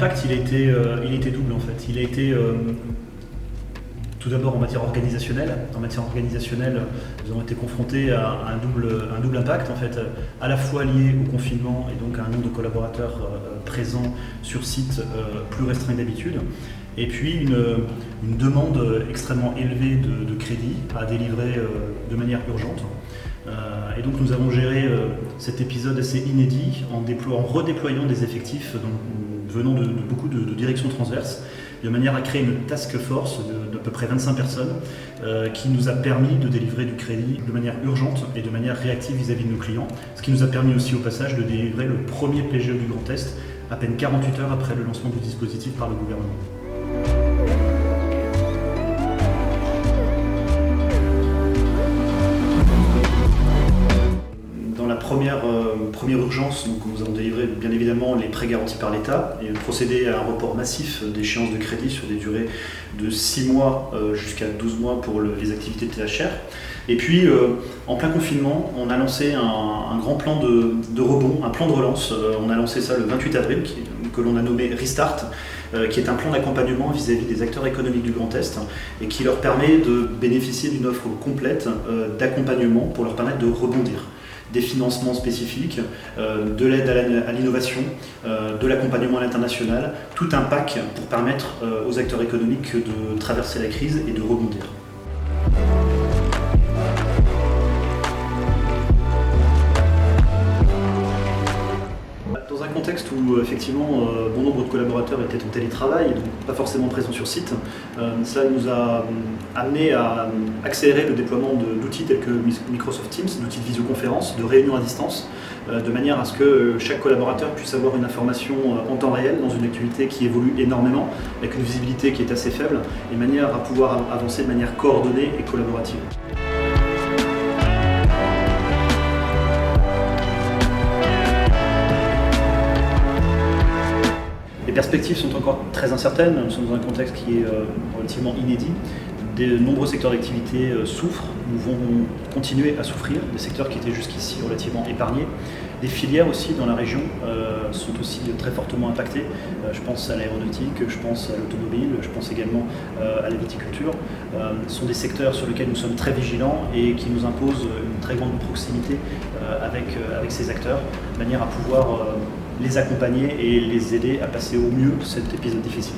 L'impact, il a été double en fait. Il a été tout d'abord en matière organisationnelle. En matière organisationnelle, nous avons été confrontés à un double impact en fait, à la fois lié au confinement et donc à un nombre de collaborateurs présents sur site plus restreint que d'habitude. Et puis une demande extrêmement élevée de crédit à délivrer de manière urgente. Et donc nous avons géré cet épisode assez inédit en redéployant des effectifs venant de beaucoup de directions transverses, de manière à créer une task force d'à peu près 25 personnes qui nous a permis de délivrer du crédit de manière urgente et de manière réactive vis-à-vis de nos clients, ce qui nous a permis aussi au passage de délivrer le premier PGE du Grand Est à peine 48 heures après le lancement du dispositif par le gouvernement. Première urgence, donc nous avons délivré bien évidemment les prêts garantis par l'État et procédé à un report massif d'échéances de crédit sur des durées de 6 mois jusqu'à 12 mois pour les activités de THR. Et puis en plein confinement, on a lancé un grand plan de rebond, un plan de relance. On a lancé ça le 28 avril, que l'on a nommé Restart, qui est un plan d'accompagnement vis-à-vis des acteurs économiques du Grand Est et qui leur permet de bénéficier d'une offre complète d'accompagnement pour leur permettre de rebondir. Des financements spécifiques, de l'aide à l'innovation, de l'accompagnement à l'international, tout un pack pour permettre aux acteurs économiques de traverser la crise et de rebondir. Dans un contexte où effectivement bon nombre de collaborateurs étaient en télétravail, donc pas forcément présents sur site, cela nous a amené à accélérer le déploiement d'outils tels que Microsoft Teams, d'outils de visioconférence, de réunions à distance, de manière à ce que chaque collaborateur puisse avoir une information en temps réel dans une activité qui évolue énormément, avec une visibilité qui est assez faible, et de manière à pouvoir avancer de manière coordonnée et collaborative. Les perspectives sont encore très incertaines, nous sommes dans un contexte qui est relativement inédit. De nombreux secteurs d'activité souffrent, nous vont continuer à souffrir, des secteurs qui étaient jusqu'ici relativement épargnés. Des filières aussi dans la région sont aussi très fortement impactées. Je pense à l'aéronautique, je pense à l'automobile, je pense également à la viticulture. Ce sont des secteurs sur lesquels nous sommes très vigilants et qui nous imposent une très grande proximité avec ces acteurs, de manière à pouvoir les accompagner et les aider à passer au mieux cet épisode difficile.